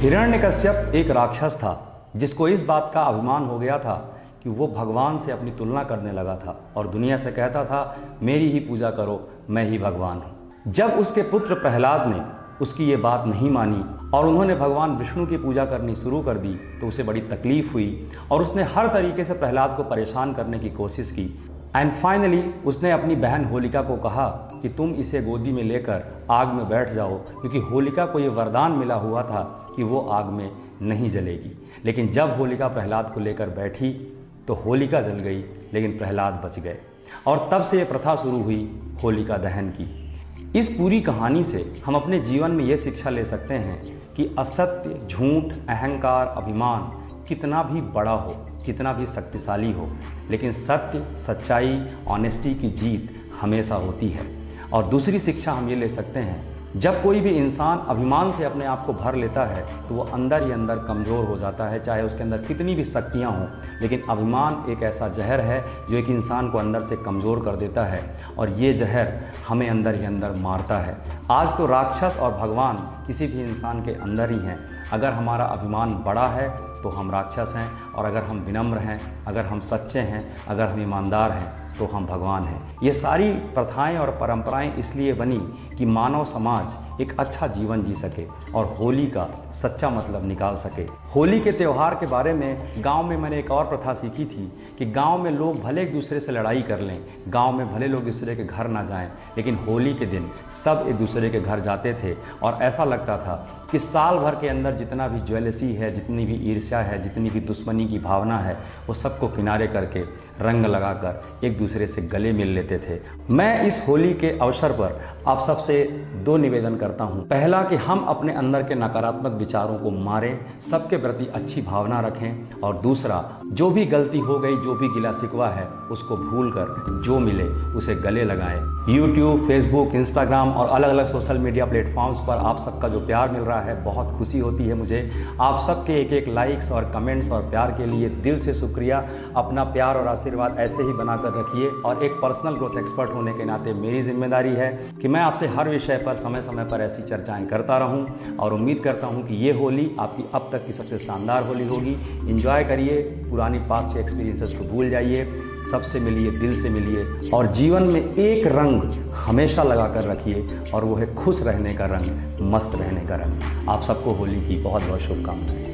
हिरण्यकश्यप एक राक्षस था जिसको इस बात का अभिमान हो गया था कि वो भगवान से अपनी तुलना करने लगा था और दुनिया से कहता था मेरी ही पूजा करो, मैं ही भगवान हूँ। जब उसके पुत्र प्रहलाद ने उसकी ये बात नहीं मानी और उन्होंने भगवान विष्णु की पूजा करनी शुरू कर दी तो उसे बड़ी तकलीफ हुई और उसने हर तरीके से प्रहलाद को परेशान करने की कोशिश की। एंड फाइनली उसने अपनी बहन होलिका को कहा कि तुम इसे गोदी में लेकर आग में बैठ जाओ, क्योंकि होलिका को ये वरदान मिला हुआ था कि वो आग में नहीं जलेगी। लेकिन जब होलिका प्रहलाद को लेकर बैठी तो होलिका जल गई लेकिन प्रहलाद बच गए और तब से ये प्रथा शुरू हुई होलिका दहन की। इस पूरी कहानी से हम अपने जीवन में ये शिक्षा ले सकते हैं कि असत्य, झूठ, अहंकार, अभिमान कितना भी बड़ा हो, कितना भी शक्तिशाली हो, लेकिन सत्य, सच्चाई, ऑनेस्टी की जीत हमेशा होती है। और दूसरी शिक्षा हम ये ले सकते हैं, जब कोई भी इंसान अभिमान से अपने आप को भर लेता है तो वो अंदर ही अंदर कमज़ोर हो जाता है, चाहे उसके अंदर कितनी भी शक्तियाँ हों। लेकिन अभिमान एक ऐसा जहर है जो एक इंसान को अंदर से कमज़ोर कर देता है और ये जहर हमें अंदर ही अंदर मारता है। आज तो राक्षस और भगवान किसी भी इंसान के अंदर ही हैं। अगर हमारा अभिमान बड़ा है तो हम राक्षस हैं, और अगर हम विनम्र हैं, अगर हम सच्चे हैं, अगर हम ईमानदार हैं तो हम भगवान हैं। ये सारी प्रथाएं और परंपराएं इसलिए बनी कि मानव समाज एक अच्छा जीवन जी सके और होली का सच्चा मतलब निकाल सके। होली के त्यौहार के बारे में गांव में मैंने एक और प्रथा सीखी थी कि गांव में लोग भले एक दूसरे से लड़ाई कर लें, गांव में भले लोग दूसरे के घर ना जाएं, लेकिन होली के दिन सब एक दूसरे के घर जाते थे और ऐसा लगता था कि साल भर के अंदर जितना भी ज्वेलसी है, जितनी भी ईर्ष्या है, जितनी भी दुश्मनी की भावना है, वो सबको किनारे करके रंग लगाकर एक दूसरे से गले मिल लेते थे। मैं इस होली के अवसर पर आप सबसे दो निवेदन करता हूँ। पहला कि हम अपने अंदर के नकारात्मक विचारों को मारें, सबके प्रति अच्छी भावना रखें, और दूसरा जो भी गलती हो गई, जो भी गिला शिकवा है, उसको भूलकर जो मिले उसे गले लगाएं। यूट्यूब, फेसबुक, इंस्टाग्राम और अलग अलग सोशल मीडिया प्लेटफॉर्म्स पर आप सबका जो प्यार मिल रहा है, बहुत खुशी होती है मुझे। आप सबके एक एक लाइक्स और कमेंट्स और प्यार के लिए दिल से शुक्रिया। अपना प्यार और आशीर्वाद ऐसे ही बनाकर रखिए। और एक पर्सनल ग्रोथ एक्सपर्ट होने के नाते मेरी जिम्मेदारी है कि मैं आपसे हर विषय पर समय समय पर ऐसी चर्चाएं करता रहूं, और उम्मीद करता हूं कि ये होली आपकी अब तक की सबसे शानदार होली होगी। एंजॉय करिए, पुरानी पास्ट के एक्सपीरियंसेस को भूल जाइए, सबसे मिलिए, दिल से मिलिए, और जीवन में एक रंग हमेशा लगा कर रखिए, और वो है खुश रहने का रंग, मस्त रहने का रंग। आप सबको होली की बहुत बहुत शुभकामनाएं।